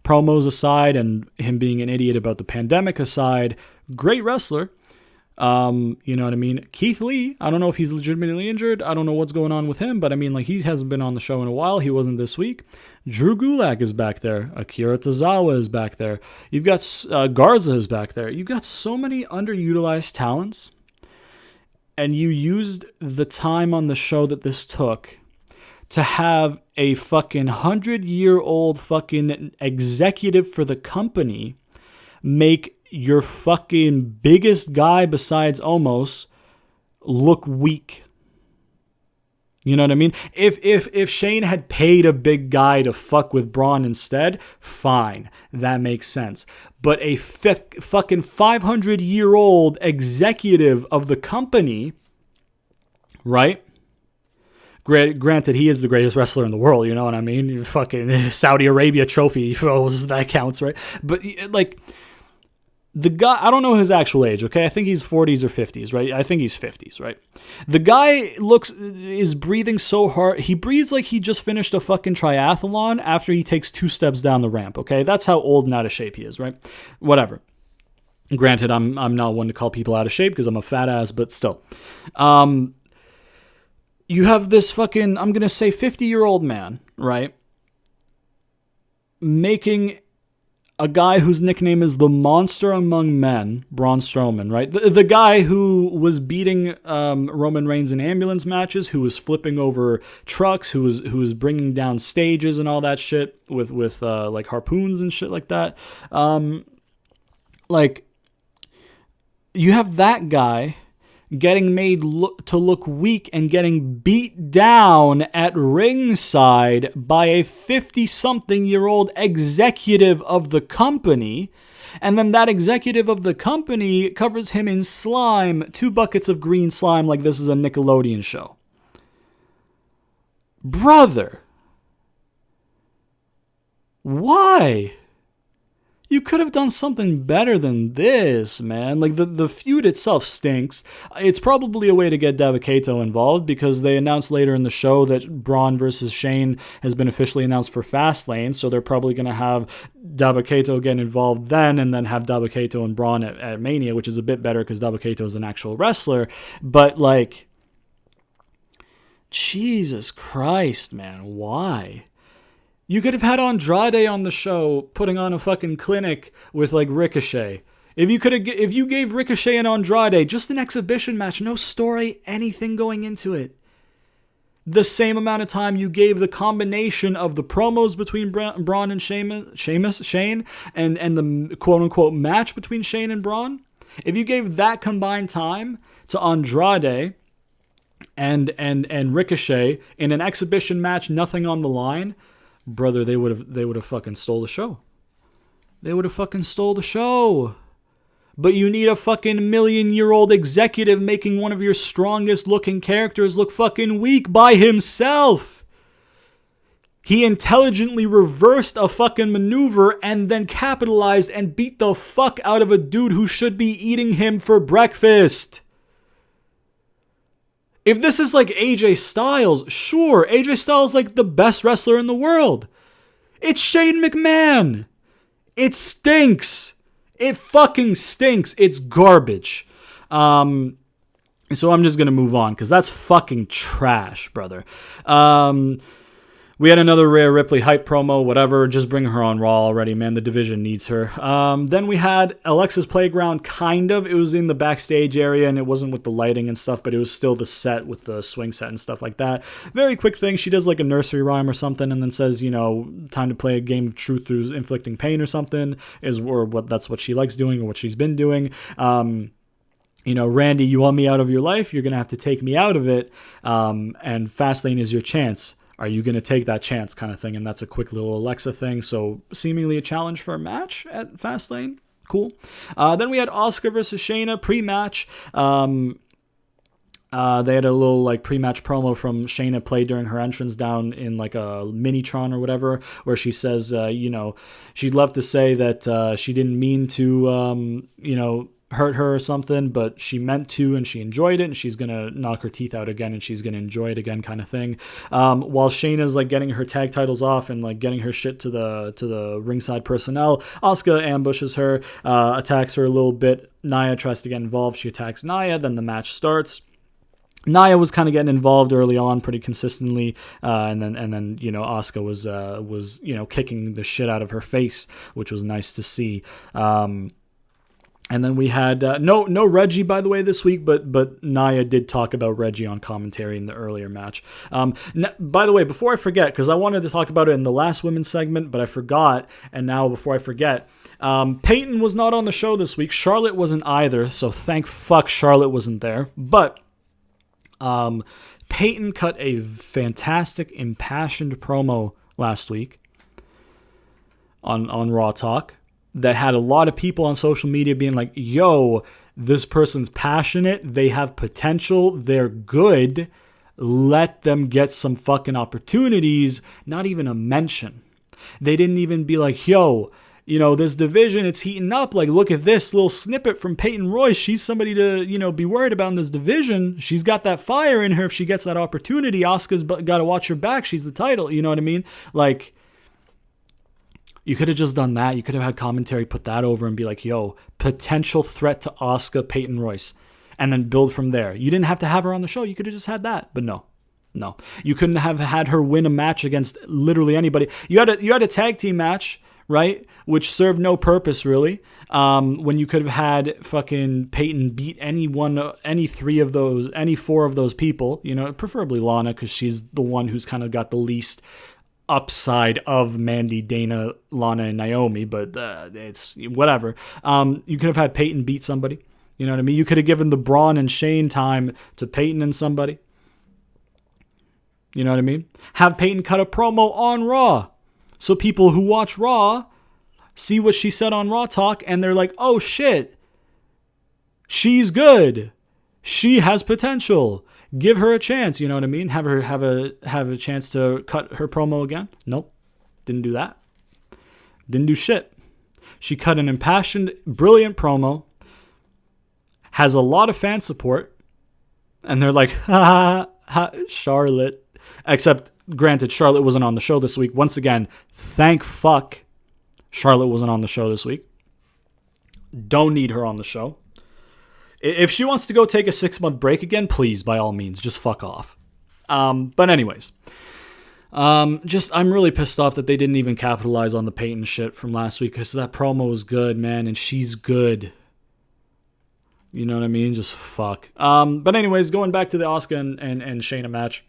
A: promos aside and him being an idiot about the pandemic aside, great wrestler. You know what I mean? Keith Lee, I don't know if he's legitimately injured. I don't know what's going on with him, but I mean, like, he hasn't been on the show in a while. He wasn't this week. Drew Gulak is back there. Akira Tozawa is back there. You've got Garza is back there. You've got so many underutilized talents, and you used the time on the show that this took to have a fucking 100-year-old fucking executive for the company make your fucking biggest guy besides Omos look weak? You know what I mean? If Shane had paid a big guy to fuck with Braun instead, fine. That makes sense. But a fucking 500-year-old executive of the company, right? Granted, he is the greatest wrestler in the world, you know what I mean? Fucking Saudi Arabia trophy, that counts, right? But, like, the guy, I don't know his actual age, okay? I think he's 40s or 50s, right? I think he's 50s, right? The guy is breathing so hard. He breathes like he just finished a fucking triathlon after he takes 2 steps down the ramp, okay? That's how old and out of shape he is, right? Whatever. Granted, I'm not one to call people out of shape because I'm a fat ass, but still. You have this fucking, I'm going to say 50-year-old man, right? Making a guy whose nickname is the Monster Among Men, Braun Strowman, right? The guy who was beating Roman Reigns in ambulance matches, who was flipping over trucks, who was bringing down stages and all that shit with like harpoons and shit like that. Like, you have that guy getting made to look weak and getting beat down at ringside by a 50-something-year-old executive of the company, and then that executive of the company covers him in slime, 2 buckets of green slime like this is a Nickelodeon show. Brother, why? You could have done something better than this, man. Like, the feud itself stinks. It's probably a way to get Dabba-Kato involved because they announced later in the show that Braun versus Shane has been officially announced for Fastlane, so they're probably going to have Dabba-Kato get involved then and then have Dabba-Kato and Braun at Mania, which is a bit better because Dabba-Kato is an actual wrestler. But, like, Jesus Christ, man, why? You could have had Andrade on the show putting on a fucking clinic with, like, Ricochet. If you gave Ricochet and Andrade just an exhibition match, no story, anything going into it, the same amount of time you gave the combination of the promos between Braun and Shane, and the quote-unquote match between Shane and Braun, if you gave that combined time to Andrade and Ricochet in an exhibition match, nothing on the line, brother, they would have fucking stole the show. They would have fucking stole the show. But you need a fucking 1,000,000-year-old executive making one of your strongest looking characters look fucking weak by himself. He intelligently reversed a fucking maneuver and then capitalized and beat the fuck out of a dude who should be eating him for breakfast. If this is like AJ Styles, sure, AJ Styles is like the best wrestler in the world. It's Shane McMahon. It stinks. It fucking stinks. It's garbage. So I'm just going to move on because that's fucking trash, brother. We had another Rhea Ripley hype promo, whatever. Just bring her on Raw already, man. The division needs her. Then we had Alexa's Playground, kind of. It was in the backstage area, and it wasn't with the lighting and stuff, but it was still the set with the swing set and stuff like that. Very quick thing. She does like a nursery rhyme or something, and then says, you know, time to play a game of truth through inflicting pain or something, that's what she likes doing or what she's been doing. You know, Randy, you want me out of your life? You're going to have to take me out of it, and Fastlane is your chance. Are you going to take that chance kind of thing? And that's a quick little Alexa thing. So seemingly a challenge for a match at Fastlane. Cool. Then we had Asuka versus Shayna pre-match. They had a little like pre-match promo from Shayna played during her entrance down in like a Minitron or whatever, where she says, you know, she'd love to say that she didn't mean to, you know, hurt her or something, but she meant to and she enjoyed it and she's gonna knock her teeth out again and she's gonna enjoy it again kind of thing. While Shayna's like getting her tag titles off and like getting her shit to the ringside personnel, Asuka ambushes her, attacks her a little bit. Nia tries to get involved. She attacks Nia, then the match starts. Nia was kind of getting involved early on pretty consistently, and then you know, Asuka was you know, kicking the shit out of her face, which was nice to see. And then we had no Reggie, by the way, this week, but Nia did talk about Reggie on commentary in the earlier match. By the way, before I forget, because I wanted to talk about it in the last women's segment, but I forgot, and now before I forget, Peyton was not on the show this week. Charlotte wasn't either, so thank fuck Charlotte wasn't there. But Peyton cut a fantastic, impassioned promo last week on Raw Talk that had a lot of people on social media being like, yo, this person's passionate, they have potential, they're good, let them get some fucking opportunities, not even a mention. They didn't even be like, yo, you know, this division, it's heating up. Like, look at this little snippet from Peyton Royce. She's somebody to, you know, be worried about in this division. She's got that fire in her if she gets that opportunity. Asuka's got to watch her back. She's the title. You know what I mean? Like, you could have just done that. You could have had commentary put that over and be like, yo, potential threat to Asuka, Peyton Royce, and then build from there. You didn't have to have her on the show. You could have just had that, but no. You couldn't have had her win a match against literally anybody. You had a tag team match, right, which served no purpose really, when you could have had fucking Peyton beat any four of those people, you know, preferably Lana, because she's the one who's kind of got the least upside of Mandy, Dana, Lana, and Naomi, but it's whatever. You could have had Peyton beat somebody. You know what I mean? You could have given the Braun and Shane time to Peyton and somebody. You know what I mean? Have Peyton cut a promo on Raw, so people who watch Raw see what she said on Raw Talk, and they're like, oh shit, she's good. She has potential. Give her a chance, you know what I mean? Have a chance to cut her promo again. Nope. Didn't do that. Didn't do shit. She cut an impassioned, brilliant promo. Has a lot of fan support. And they're like, ha, ha, Charlotte. Except, granted, Charlotte wasn't on the show this week. Once again, thank fuck Charlotte wasn't on the show this week. Don't need her on the show. If she wants to go take a 6-month break again, please, by all means, just fuck off. But anyways, I'm really pissed off that they didn't even capitalize on the Peyton shit from last week, because that promo was good, man, and she's good. You know what I mean? Just fuck. But anyways, going back to the Asuka and Shayna match.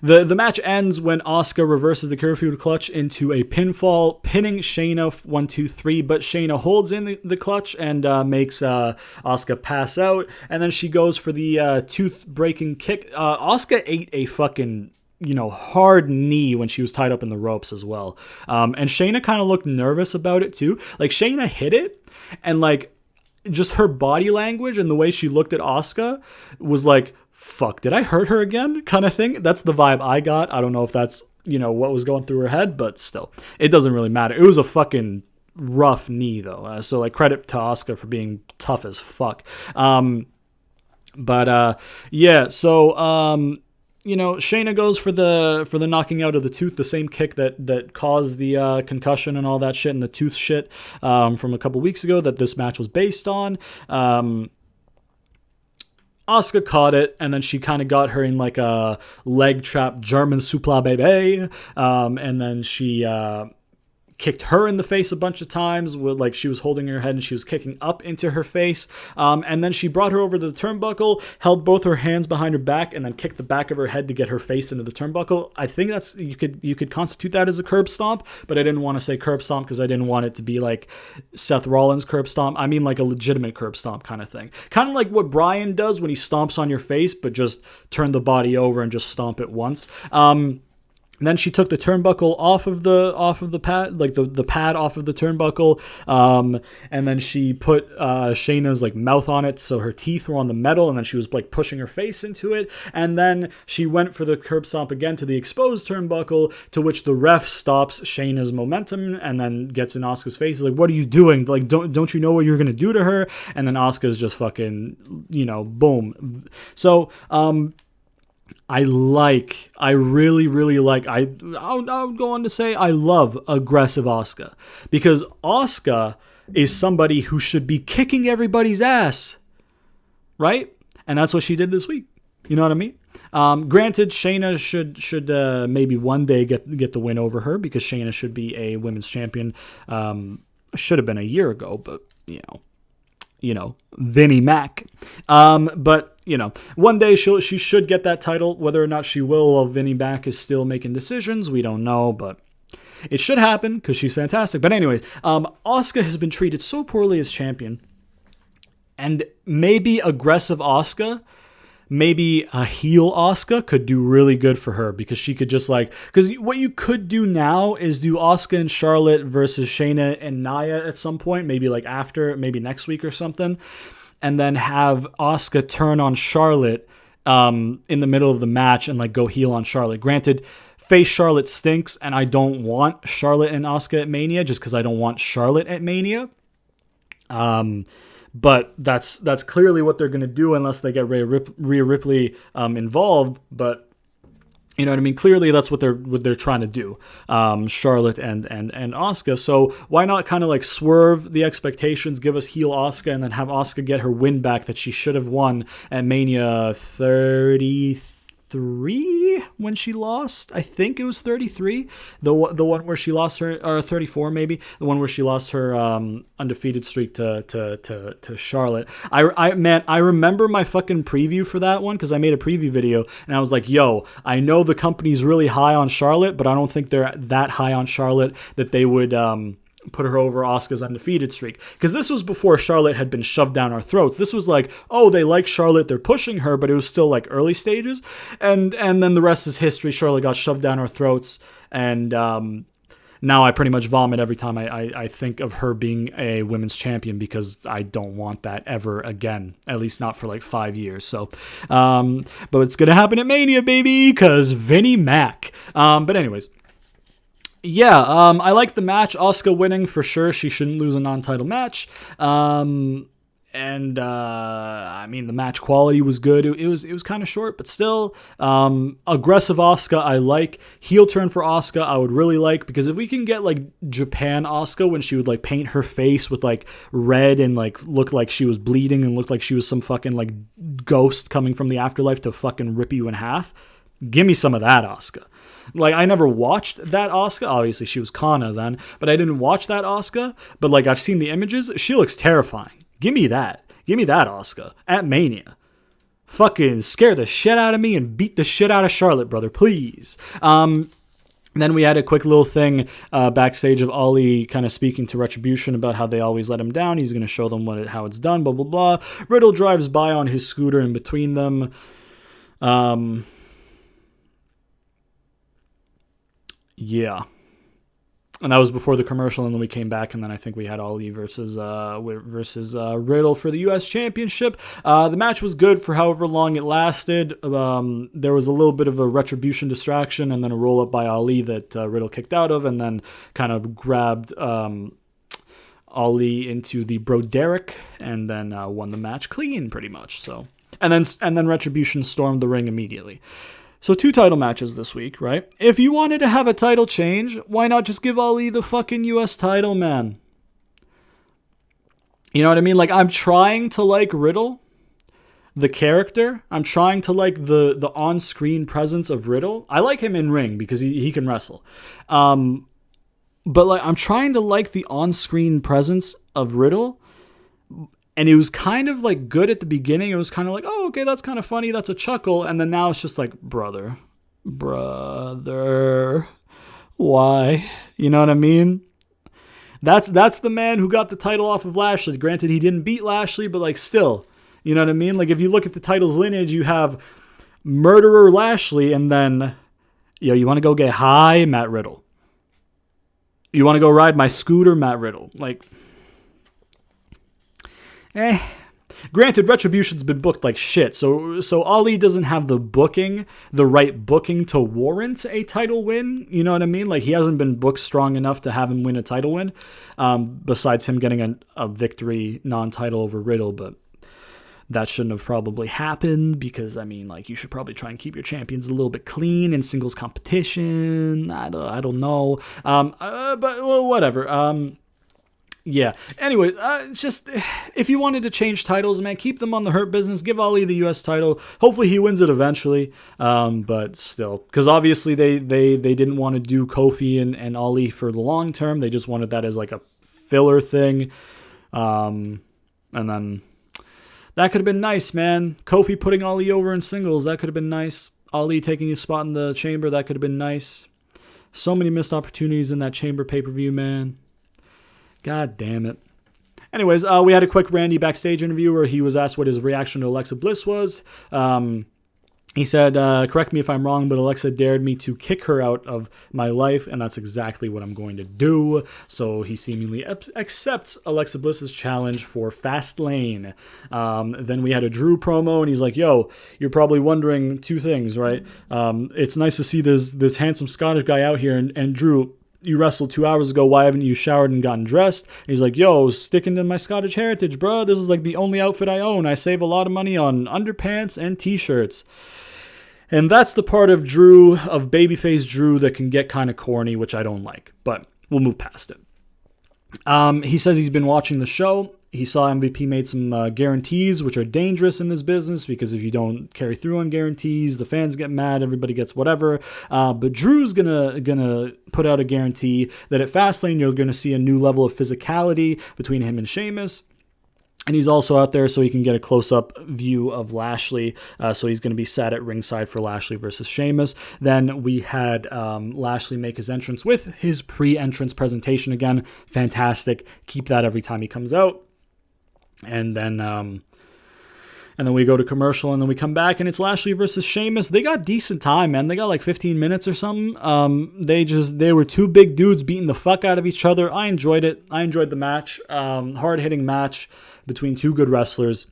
A: The match ends when Asuka reverses the curfew clutch into a pinfall, pinning Shayna 1, 2, 3, but Shayna holds in the clutch and makes Asuka pass out, and then she goes for the tooth-breaking kick. Asuka ate a fucking, hard knee when she was tied up in the ropes as well. And Shayna kind of looked nervous about it too. Like, Shayna hit it, and like, just her body language and the way she looked at Asuka was like, fuck, did I hurt her again? Kind of thing. That's the vibe I got. I don't know if that's, what was going through her head, but still, it doesn't really matter. It was a fucking rough knee though. So like, credit to Asuka for being tough as fuck. Shayna goes for the knocking out of the tooth, the same kick that caused the concussion and all that shit and the tooth shit from a couple weeks ago that this match was based on. Asuka caught it, and then she kind of got her in like a leg trap German supla baby, and then she kicked her in the face a bunch of times with, like, she was holding her head and she was kicking up into her face, and then she brought her over to the turnbuckle, held both her hands behind her back, and then kicked the back of her head to get her face into the turnbuckle. I think that's, you could constitute that as a curb stomp, but I didn't want to say curb stomp because I didn't want it to be like Seth Rollins curb stomp. I mean like a legitimate curb stomp kind of thing, kind of like what Brian does when he stomps on your face, but just turn the body over and just stomp it once. And then she took the turnbuckle off of the pad, like the pad off of the turnbuckle, and then she put Shayna's like mouth on it, so her teeth were on the metal, and then she was like pushing her face into it, and then she went for the curb stomp again to the exposed turnbuckle, to which the ref stops Shayna's momentum and then gets in Asuka's face. He's like, "What are you doing? Like, don't you know what you're gonna do to her?" And then Asuka's just fucking, boom. So, I really, really like, I'll go on to say I love aggressive Asuka, because Asuka is somebody who should be kicking everybody's ass, right? And that's what she did this week. You know what I mean? Granted, Shayna should maybe one day get the win over her, because Shayna should be a women's champion Should have been a year ago, but, Vinnie Mac. But, one day she should get that title. Whether or not she will while Vinnie Mac is still making decisions, we don't know, but it should happen because she's fantastic. But anyways, Asuka has been treated so poorly as champion, and maybe aggressive Asuka, maybe a heel Asuka could do really good for her, because she could just because what you could do now is do Asuka and Charlotte versus Shayna and Nia at some point, maybe maybe next week or something, and then have Asuka turn on Charlotte in the middle of the match and go heel on Charlotte. Granted, face Charlotte stinks, and I don't want Charlotte and Asuka at Mania just because I don't want Charlotte at Mania. But that's clearly what they're going to do unless they get Rhea Ripley involved. But you know what I mean? Clearly that's what they're trying to do. Charlotte and Asuka. So why not kind of swerve the expectations, give us heel Asuka, and then have Asuka get her win back that she should have won at Mania 33 when she lost. I think it was 33. The one where she lost her, or 34 maybe. The one where she lost her undefeated streak to Charlotte. I remember my fucking preview for that one because I made a preview video and I was like, yo, I know the company's really high on Charlotte, but I don't think they're that high on Charlotte that they would put her over Asuka's undefeated streak. Because this was before Charlotte had been shoved down our throats. This was they like Charlotte, they're pushing her, but it was still early stages. And then the rest is history. Charlotte got shoved down our throats, and now I pretty much vomit every time I think of her being a women's champion, because I don't want that ever again, at least not for 5 years. So, but it's going to happen at Mania, baby, because Vinnie Mac. But anyways, yeah, I like the match. Asuka winning for sure. She shouldn't lose a non-title match. The match quality was good. It was kind of short, but still, aggressive Asuka I like. Heel turn for Asuka I would really like, because if we can get Japan Asuka when she would paint her face with red and look like she was bleeding and look like she was some fucking ghost coming from the afterlife to fucking rip you in half, give me some of that Asuka. I never watched that Asuka. Obviously, she was Kana then, but I didn't watch that Asuka. But I've seen the images. She looks terrifying. Give me that. Give me that Asuka at Mania. Fucking scare the shit out of me and beat the shit out of Charlotte, brother, please. Then we had a quick little thing backstage of Ali kind of speaking to Retribution about how they always let him down. He's going to show them how it's done, blah, blah, blah. Riddle drives by on his scooter in between them. Yeah. And that was before the commercial, and then we came back, and then I think we had Ali versus Riddle for the U.S. Championship. The match was good for however long it lasted. There was a little bit of a Retribution distraction, and then a roll-up by Ali that Riddle kicked out of, and then kind of grabbed Ali into the Broderick, and then won the match clean, pretty much. So, and then Retribution stormed the ring immediately. So 2 title matches this week, right? If you wanted to have a title change, why not just give Ali the fucking US title, man? You know what I mean? I'm trying to like Riddle, the character. I'm trying to like the on-screen presence of Riddle. I like him in ring because he can wrestle. But I'm trying to like the on-screen presence of Riddle. And it was kind of good at the beginning. It was kind of oh, okay, that's kind of funny. That's a chuckle. And then now it's just brother, why? You know what I mean? That's the man who got the title off of Lashley. Granted, he didn't beat Lashley, but still, you know what I mean? If you look at the title's lineage, you have Murderer Lashley, and then, you want to go get high, Matt Riddle. You want to go ride my scooter, Matt Riddle. Granted, Retribution's been booked like shit, so Ali doesn't have the right booking to warrant a title win. You know what I mean? He hasn't been booked strong enough to have him win a title win, besides him getting a victory non-title over Riddle, but that shouldn't have probably happened because, you should probably try and keep your champions a little bit clean in singles competition. I don't know. But well, whatever. Yeah. Anyway, just if you wanted to change titles, man, keep them on the Hurt Business. Give Ali the U.S. title. Hopefully he wins it eventually. But still, because obviously they didn't want to do Kofi and Ali for the long term. They just wanted that as a filler thing. And then that could have been nice, man. Kofi putting Ali over in singles, that could have been nice. Ali taking his spot in the Chamber, that could have been nice. So many missed opportunities in that Chamber pay-per-view, man. God damn it. Anyways, we had a quick Randy backstage interview where he was asked what his reaction to Alexa Bliss was. He said, correct me if I'm wrong, but Alexa dared me to kick her out of my life, and that's exactly what I'm going to do. So he seemingly accepts Alexa Bliss's challenge for Fastlane. Then we had a Drew promo, and he's like, yo, you're probably wondering two things, right? It's nice to see this handsome Scottish guy out here, and Drew, you wrestled 2 hours ago. Why haven't you showered and gotten dressed? And he's like, yo, sticking to my Scottish heritage, bro. This is like the only outfit I own. I save a lot of money on underpants and t-shirts. And that's the part of Drew, of babyface Drew, that can get kind of corny, which I don't like. But we'll move past it. He says he's been watching the show. He saw MVP made some guarantees, which are dangerous in this business, because if you don't carry through on guarantees, the fans get mad, everybody gets whatever. But Drew's gonna put out a guarantee that at Fastlane you're gonna see a new level of physicality between him and Sheamus. And he's also out there so he can get a close-up view of Lashley. So he's going to be sat at ringside for Lashley versus Sheamus. Then we had Lashley make his entrance with his pre-entrance presentation again. Fantastic. Keep that every time he comes out. And then we go to commercial, and then we come back, and it's Lashley versus Sheamus. They got decent time, man. They got like 15 minutes or something. They were two big dudes beating the fuck out of each other. I enjoyed it. I enjoyed the match. Hard-hitting match between two good wrestlers.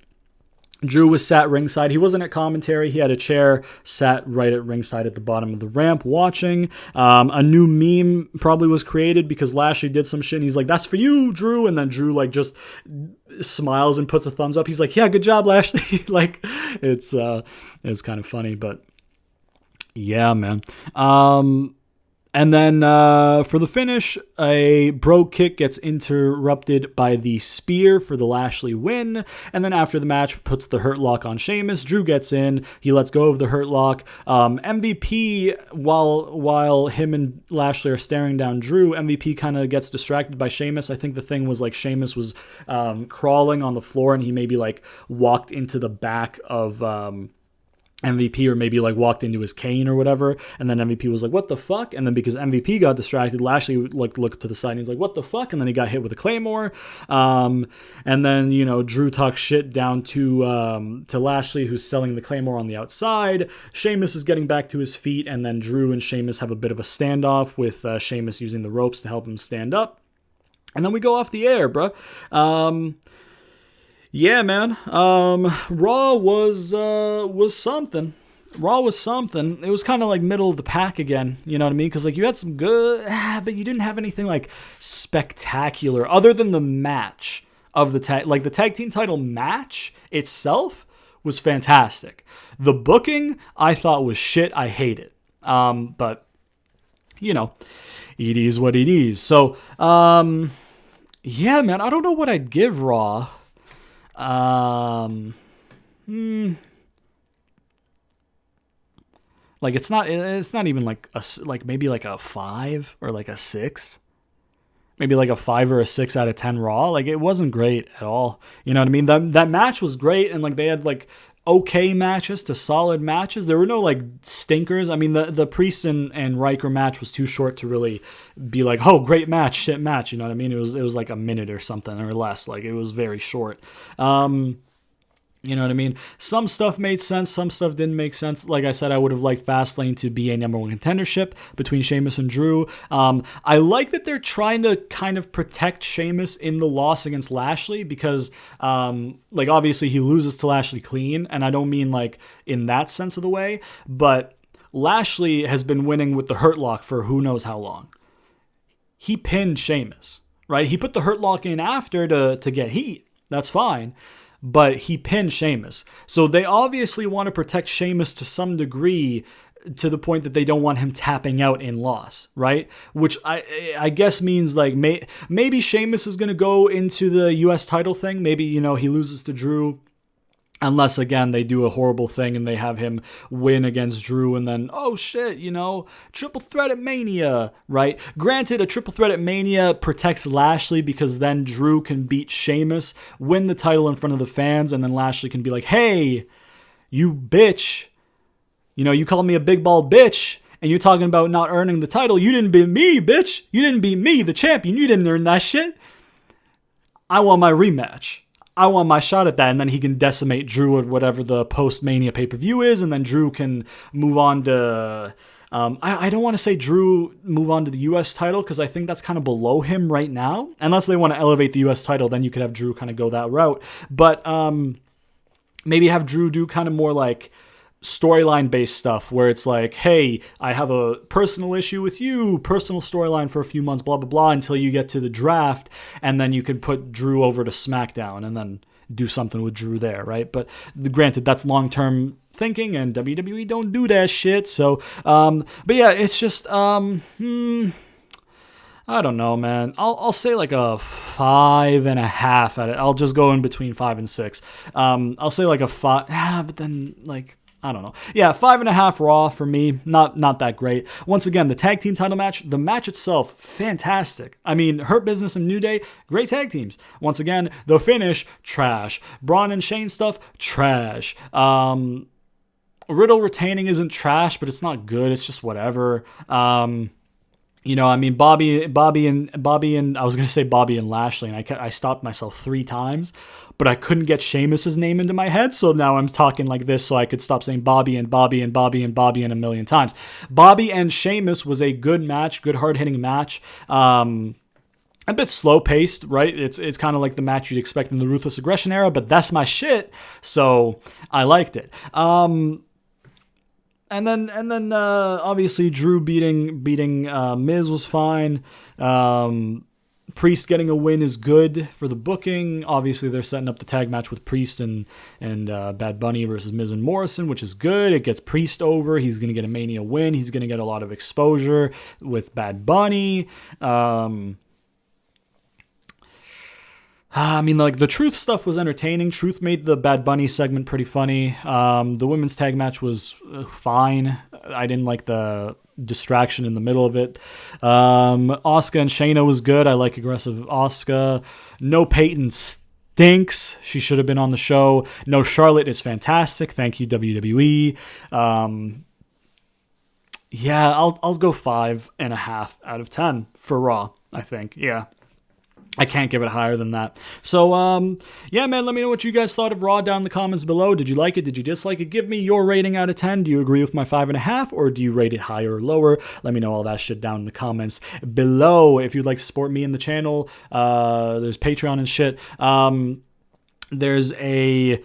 A: Drew was sat ringside. He wasn't at commentary. He had a chair sat right at ringside at the bottom of the ramp watching. A new meme probably was created because Lashley did some shit, and he's like, that's for you, Drew. And then Drew like just smiles and puts a thumbs up. He's like, yeah, good job, Lashley. Like, it's kind of funny, but yeah, man. And then for the finish, a brogue kick gets interrupted by the spear for the Lashley win. And then after the match, puts the Hurt Lock on Sheamus. Drew gets in. He lets go of the Hurt Lock. MVP, while him and Lashley are staring down Drew, MVP kind of gets distracted by Sheamus. I think the thing was like Sheamus was crawling on the floor, and he maybe like walked into the back of MVP, or maybe like walked into his cane or whatever, and then MVP was like, what the fuck? And then because MVP got distracted, Lashley like looked to the side and he's like, what the fuck? And then he got hit with a claymore. And then, you know, Drew talks shit down to Lashley, who's selling the claymore on the outside. Sheamus is getting back to his feet, and then Drew and Sheamus have a bit of a standoff with Sheamus using the ropes to help him stand up. And then we go off the air, bruh. Yeah, man. Raw was something. Raw was something. It was kind of like middle of the pack again. You know what I mean? Because like you had some good, but you didn't have anything like spectacular other than the match of the tag. Like the tag team title match itself was fantastic. The booking I thought was shit. I hate it. But you know, it is what it is. So yeah, man. I don't know what I'd give Raw. Like it's not even like maybe like a 5 or like a 6, maybe like a 5 or a 6 out of 10 Raw. Like it wasn't great at all. You know what I mean? That match was great. And like they had like okay matches to solid matches. There were no like stinkers. I mean, the Priest and Riker match was too short to really be like, oh, great match, shit match. You know what I mean? It was like a minute or something or less. Like it was very short. You know what I mean? Some stuff made sense. Some stuff didn't make sense. Like I said, I would have liked Fastlane to be a number one contendership between Sheamus and Drew. I like that they're trying to kind of protect Sheamus in the loss against Lashley because, like, obviously he loses to Lashley clean. And I don't mean like in that sense of the way, but Lashley has been winning with the Hurt Lock for who knows how long. He pinned Sheamus, right? He put the Hurt Lock in after to get heat. That's fine. But he pinned Sheamus. So they obviously want to protect Sheamus to some degree to the point that they don't want him tapping out in loss, right? Which I guess means like maybe Sheamus is going to go into the U.S. title thing. Maybe, you know, he loses to Drew Unless, again, they do a horrible thing and they have him win against Drew and then, oh shit, triple threat at Mania, right? Granted, a triple threat at Mania protects Lashley because then Drew can beat Sheamus, win the title in front of the fans, and then Lashley can be like, hey, you bitch, you called me a big bald bitch, and you're talking about not earning the title. You didn't beat me, bitch. You didn't beat me, the champion. You didn't earn that shit. I want my rematch. I want my shot at that, and then he can decimate Drew at whatever the post-Mania pay-per-view is, and then Drew can move on to... I don't want to say Drew move on to the U.S. title, because I think that's kind of below him right now. Unless they want to elevate the U.S. title, then you could have Drew kind of go that route. But maybe have Drew do kind of more like storyline based stuff where it's like, hey, I have a personal issue with you, personal storyline for a few months, blah, blah, blah, until you get to the draft. And then you can put Drew over to SmackDown and then do something with Drew there, right? But granted, that's long-term thinking and WWE don't do that shit. So, but yeah, it's just, I don't know, man. I'll say like a 5.5 at it. I'll just go in between 5 and 6. I'll say like a 5, but then like, I don't know. Yeah, 5.5 Raw for me. Not that great. Once again, the tag team title match, the match itself, fantastic. I mean, Hurt Business and New Day, great tag teams. Once again, the finish, trash. Braun and Shane stuff, trash. Riddle retaining isn't trash, but it's not good. It's just whatever. Bobby and I was going to say Bobby and Lashley, and I stopped myself 3 times, but I couldn't get Sheamus's name into my head, so now I'm talking like this so I could stop saying Bobby and Bobby and Bobby and Bobby and a million times. Bobby and Sheamus was a good match, good hard-hitting match. A bit slow-paced, right? It's kind of like the match you'd expect in the Ruthless Aggression era, but that's my shit, so I liked it. And then obviously Drew beating Miz was fine. Priest getting a win is good for the booking. Obviously, they're setting up the tag match with Priest and Bad Bunny versus Miz and Morrison, which is good. It gets Priest over. He's going to get a Mania win. He's going to get a lot of exposure with Bad Bunny. The Truth stuff was entertaining. Truth made the Bad Bunny segment pretty funny. The women's tag match was fine. I didn't like the distraction in the middle of it. Asuka and Shayna was good. I like aggressive Asuka. No Peyton stinks. She should have been on the show. No Charlotte is fantastic. Thank you, WWE. Yeah, I'll go 5.5 out of 10 for Raw, I think. Yeah. I can't give it higher than that. So, yeah, man, let me know what you guys thought of Raw down in the comments below. Did you like it? Did you dislike it? Give me your rating out of 10. Do you agree with my 5.5, or do you rate it higher or lower? Let me know all that shit down in the comments below. If you'd like to support me in the channel, there's Patreon and shit. There's a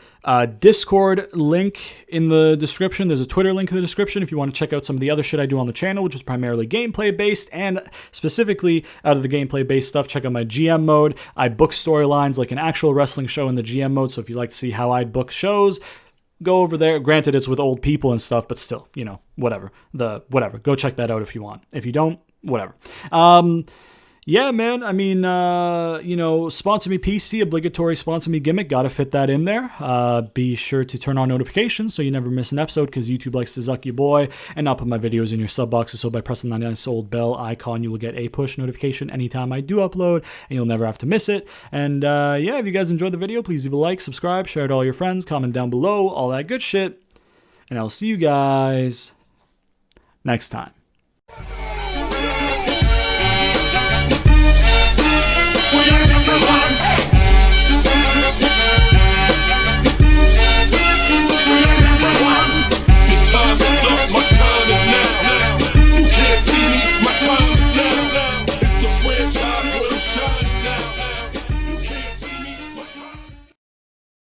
A: Discord link in the description. There's a Twitter link in the description if you want to check out some of the other shit I do on the channel, which is primarily gameplay-based, and specifically out of the gameplay-based stuff, check out my GM mode. I book storylines like an actual wrestling show in the GM mode, so if you'd like to see how I book shows, go over there. Granted, it's with old people and stuff, but still, whatever. Go check that out if you want. If you don't, whatever. Yeah, man, sponsor me PC, obligatory sponsor me gimmick, gotta fit that in there. Be sure to turn on notifications so you never miss an episode, because YouTube likes to zuck your boy and not put my videos in your sub boxes, so by pressing that nice old bell icon, you will get a push notification anytime I do upload, and you'll never have to miss it. And yeah, if you guys enjoyed the video, please leave a like, subscribe, share it to all your friends, comment down below, all that good shit, and I'll see you guys next time.